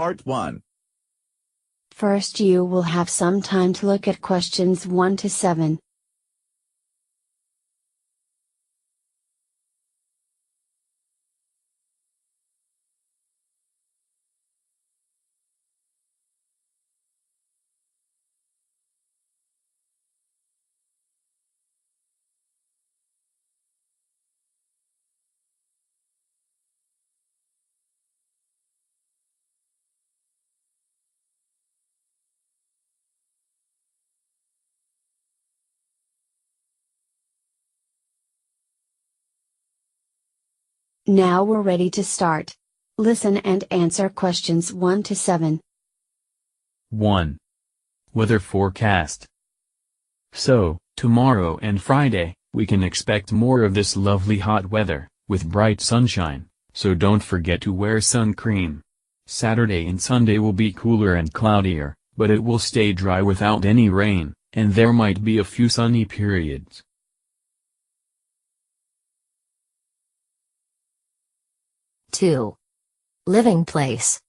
Part 1. First, you will have some time to look at questions 1 to 7. Now we're ready to start. Listen and answer questions 1 to 7. 1. Weather forecast. So, tomorrow and Friday, we can expect more of this lovely hot weather, with bright sunshine, so don't forget to wear sun cream. Saturday and Sunday will be cooler and cloudier, but it will stay dry without any rain, and there might be a few sunny periods. 2. Living place.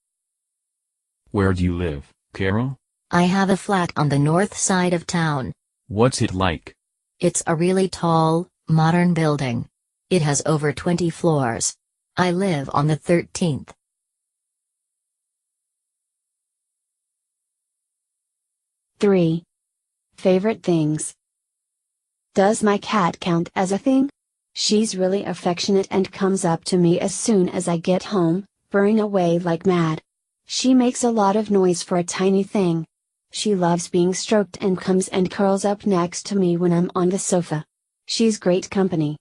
Where do you live, Carol? I have a flat on the north side of town. What's it like? It's a really tall, modern building. It has over 20 floors. I live on the 13th. 3. Favorite things. Does my cat count as a thing? She's really affectionate and comes up to me as soon as I get home, purring away like mad. She makes a lot of noise for a tiny thing. She loves being stroked and comes and curls up next to me when I'm on the sofa. She's great company.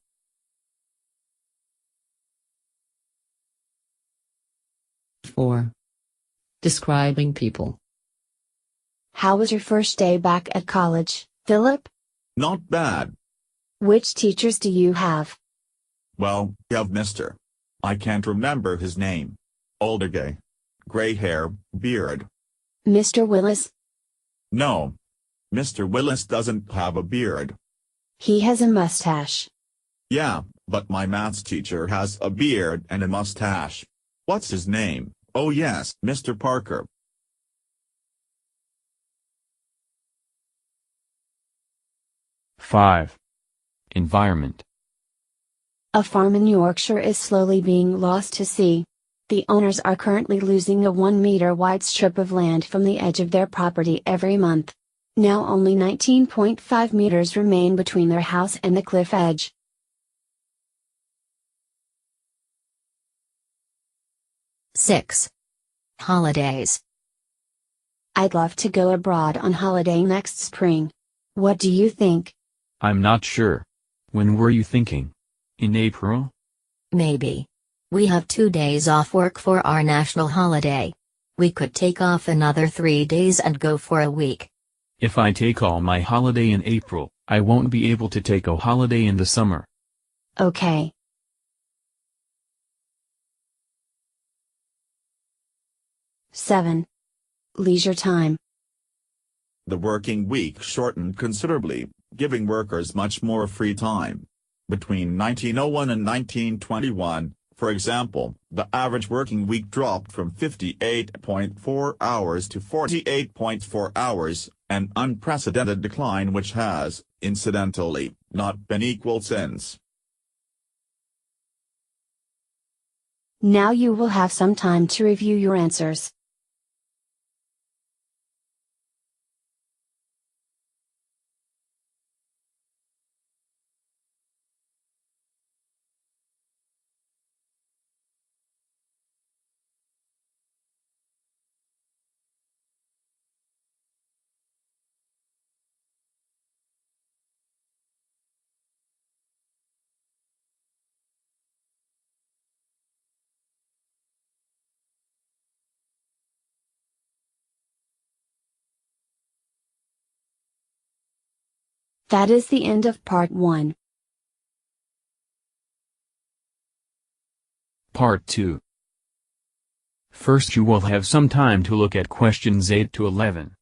4. Describing people. How was your first day back at college, Philip? Not bad. Which teachers do you have? Well, we have Mr. I can't remember his name. Older guy. Gray hair, beard. Mr. Willis? No. Mr. Willis doesn't have a beard. He has a mustache. Yeah, but my maths teacher has a beard and a mustache. What's his name? Oh yes, Mr. Parker. 5. Environment. A farm in Yorkshire is slowly being lost to sea. The owners are currently losing a 1-meter wide strip of land from the edge of their property every month. Now only 19.5 meters remain between their house and the cliff edge. 6. Holidays. I'd love to go abroad on holiday next spring. What do you think? I'm not sure. When were you thinking? In April? Maybe. We have 2 days off work for our national holiday. We could take off another 3 days and go for a week. If I take all my holiday in April, I won't be able to take a holiday in the summer. Okay. 7. Leisure time. The working week shortened considerably, giving workers much more free time. Between 1901 and 1921, for example, the average working week dropped from 58.4 hours to 48.4 hours, an unprecedented decline which has, incidentally, not been equaled since. Now you will have some time to review your answers. That is the end of part 1. Part 2. First you will have some time to look at questions 8 to 11.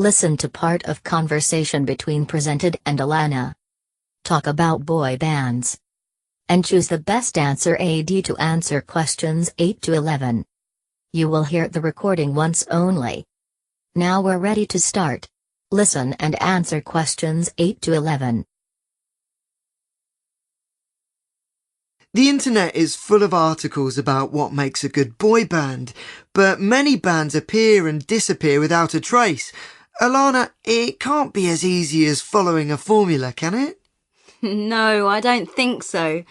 Listen to part of conversation between Presented and Alana. Talk about boy bands. And choose the best answer AD to answer questions 8 to 11. You will hear the recording once only. Now we're ready to start. Listen and answer questions 8 to 11. The internet is full of articles about what makes a good boy band, but many bands appear and disappear without a trace. Alana, it can't be as easy as following a formula, can it? No, I don't think so.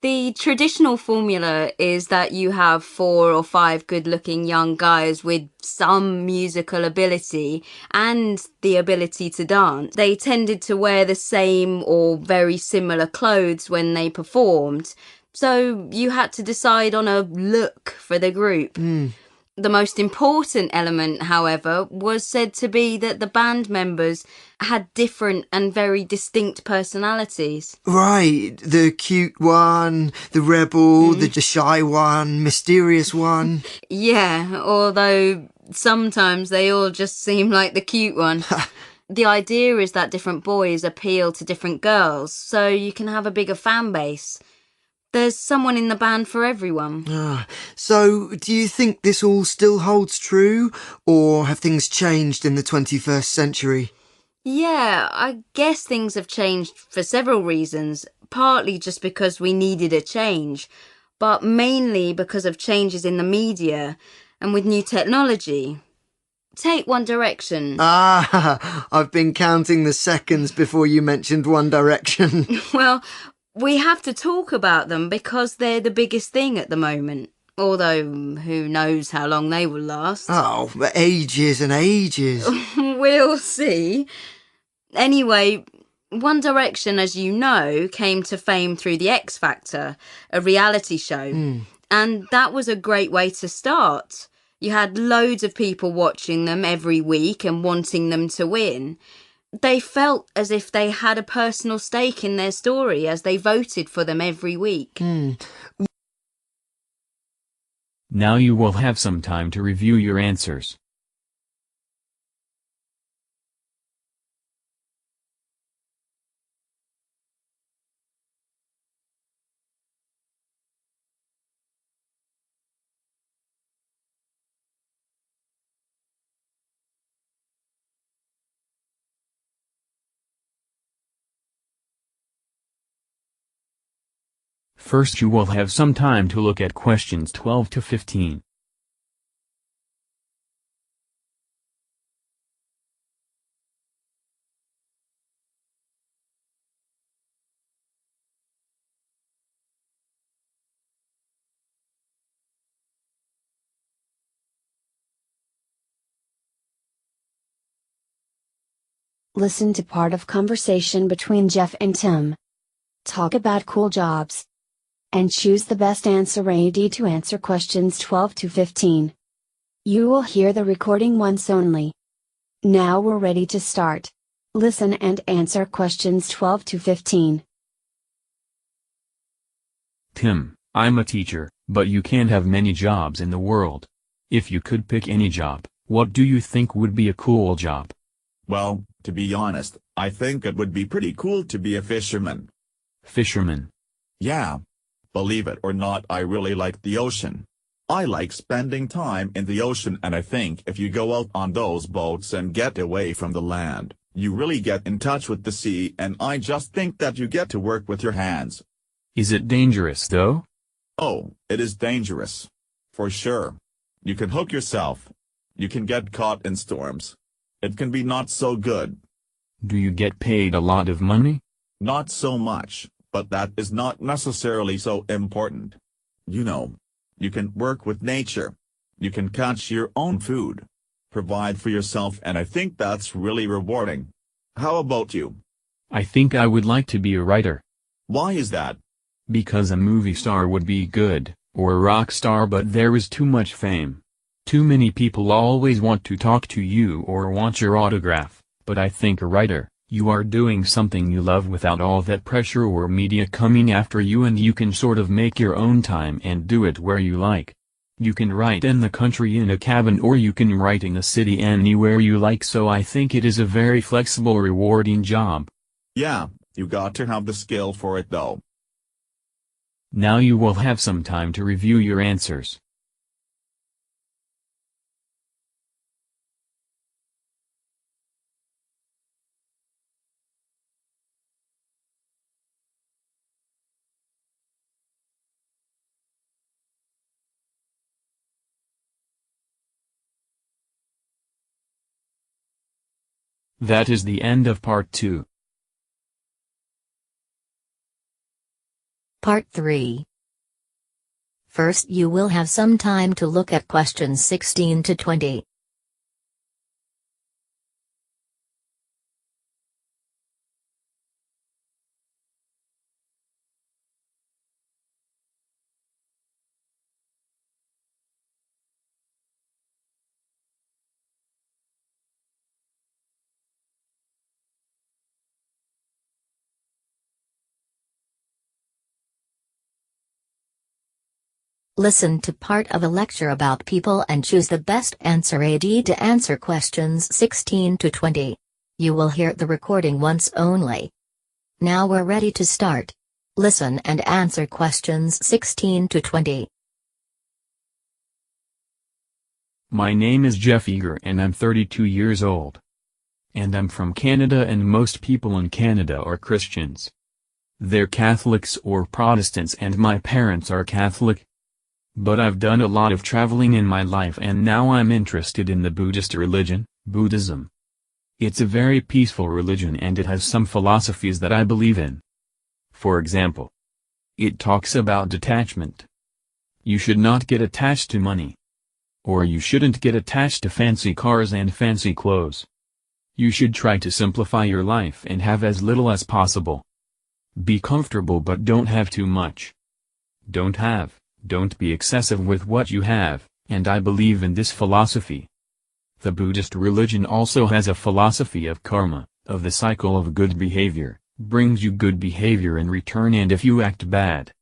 The traditional formula is that you have 4 or 5 good-looking young guys with some musical ability and the ability to dance. They tended to wear the same or very similar clothes when they performed, so you had to decide on a look for the group. The most important element, however, was said to be that the band members had different and very distinct personalities. Right, the cute one, the rebel, the shy one, mysterious one. Yeah, although sometimes they all just seem like the cute one. The idea is that different boys appeal to different girls, so you can have a bigger fan base. There's someone in the band for everyone. So, do you think this all still holds true, or have things changed in the 21st century? Yeah, I guess things have changed for several reasons, partly just because we needed a change, but mainly because of changes in the media and with new technology. Take One Direction. I've been counting the seconds before you mentioned One Direction. Well, we have to talk about them because they're the biggest thing at the moment. Although, who knows how long they will last. Oh, ages and ages. We'll see. Anyway, One Direction, as you know, came to fame through The X Factor, a reality show. And that was a great way to start. You had loads of people watching them every week and wanting them to win. They felt as if they had a personal stake in their story as they voted for them every week. Now you will have some time to review your answers. First you will have some time to look at questions 12 to 15. Listen to part of conversation between Jeff and Tim. Talk about cool jobs. And choose the best answer AD to answer questions 12 to 15. You will hear the recording once only. Now we're ready to start. Listen and answer questions 12 to 15. Tim, I'm a teacher, but you can't have many jobs in the world. If you could pick any job, what do you think would be a cool job? Well, to be honest, I think it would be pretty cool to be a fisherman. Fisherman. Yeah. Believe it or not, I really like the ocean. I like spending time in the ocean, and I think if you go out on those boats and get away from the land, you really get in touch with the sea, and I just think that you get to work with your hands. Is it dangerous though? Oh, it is dangerous. For sure. You can hook yourself. You can get caught in storms. It can be not so good. Do you get paid a lot of money? Not so much, but that is not necessarily so important. You know, you can work with nature. You can catch your own food. Provide for yourself, and I think that's really rewarding. How about you? I think I would like to be a writer. Why is that? Because a movie star would be good, or a rock star, but there is too much fame. Too many people always want to talk to you or want your autograph, but I think a writer, you are doing something you love without all that pressure or media coming after you, and you can sort of make your own time and do it where you like. You can write in the country in a cabin, or you can write in the city anywhere you like, so I think it is a very flexible, rewarding job. Yeah, you got to have the skill for it though. Now you will have some time to review your answers. That is the end of part 2. Part 3. First, you will have some time to look at questions 16 to 20. Listen to part of a lecture about people and choose the best answer AD to answer questions 16 to 20. You will hear the recording once only. Now we're ready to start. Listen and answer questions 16 to 20. My name is Jeff Eager and I'm 32 years old. And I'm from Canada, and most people in Canada are Christians. They're Catholics or Protestants, and my parents are Catholic. But I've done a lot of traveling in my life, and now I'm interested in the Buddhist religion, Buddhism. It's a very peaceful religion and it has some philosophies that I believe in. For example, it talks about detachment. You should not get attached to money. Or you shouldn't get attached to fancy cars and fancy clothes. You should try to simplify your life and have as little as possible. Be comfortable but don't have too much. Don't be excessive with what you have, and I believe in this philosophy. The Buddhist religion also has a philosophy of karma, of the cycle of good behavior, brings you good behavior in return, and if you act bad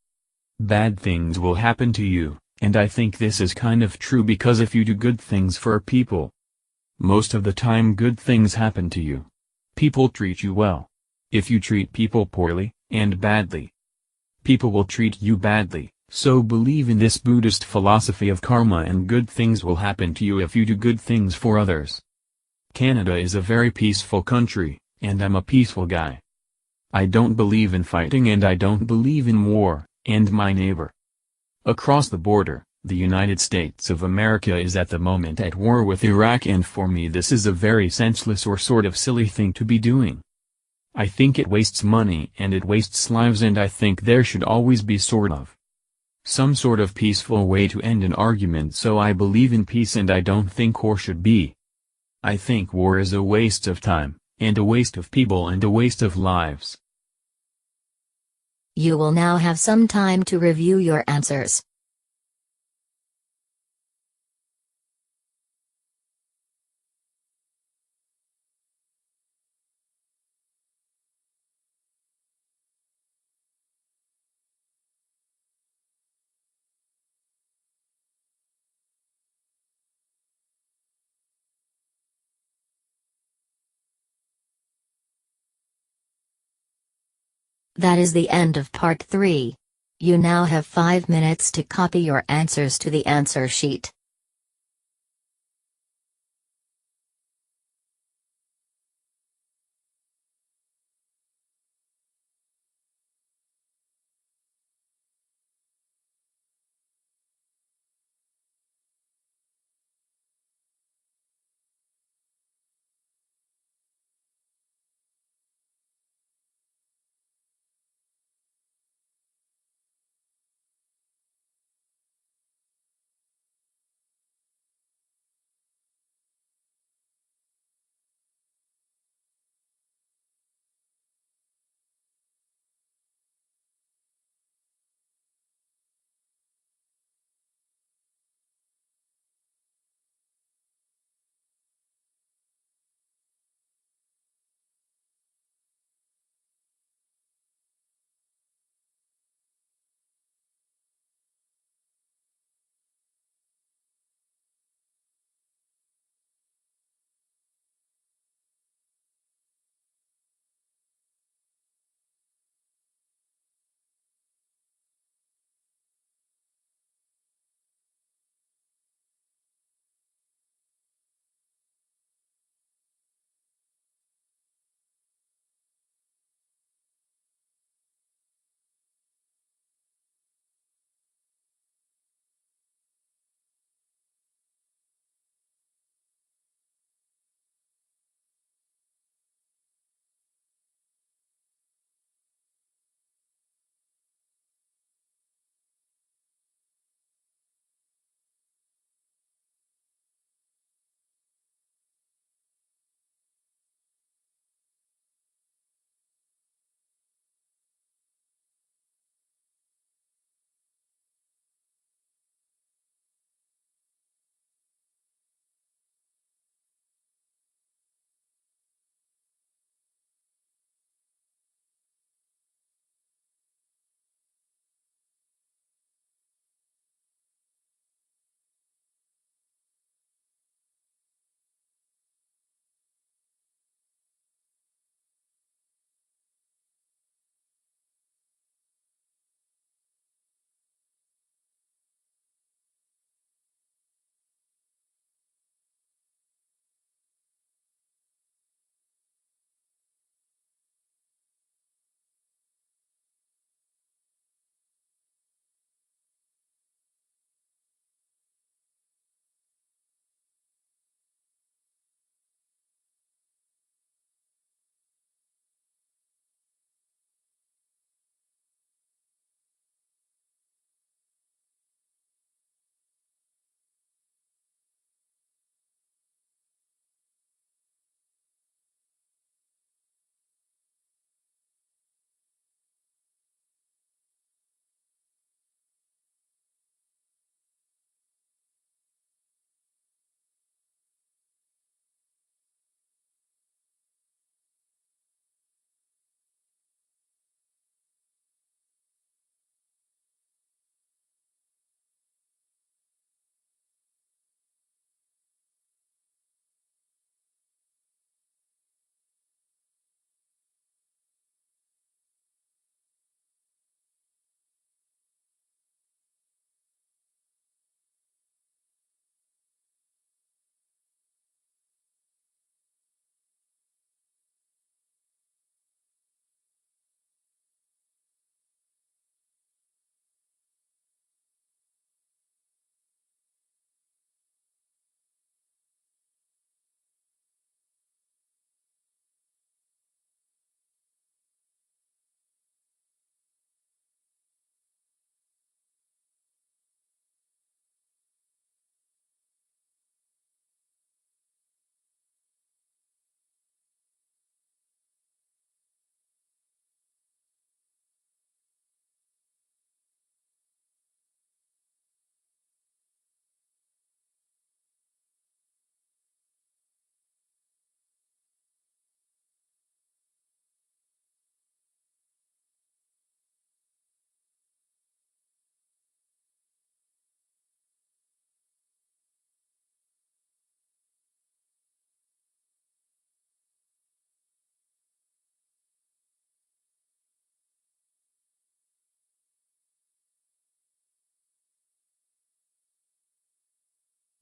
things will happen to you, and I think this is kind of true because if you do good things for people, most of the time good things happen to you. People treat you well. If you treat people poorly, and badly, people will treat you badly. So believe in this Buddhist philosophy of karma, and good things will happen to you if you do good things for others. Canada is a very peaceful country, and I'm a peaceful guy. I don't believe in fighting and I don't believe in war, and my neighbor across the border, the United States of America, is at the moment at war with Iraq, and for me this is a very senseless or sort of silly thing to be doing. I think it wastes money and it wastes lives, and I think there should always be some sort of peaceful way to end an argument, so I believe in peace and I don't think war should be. I think war is a waste of time, and a waste of people, and a waste of lives. You will now have some time to review your answers. That is the end of part 3. You now have 5 minutes to copy your answers to the answer sheet.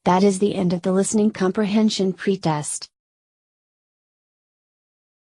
That is the end of the listening comprehension pretest.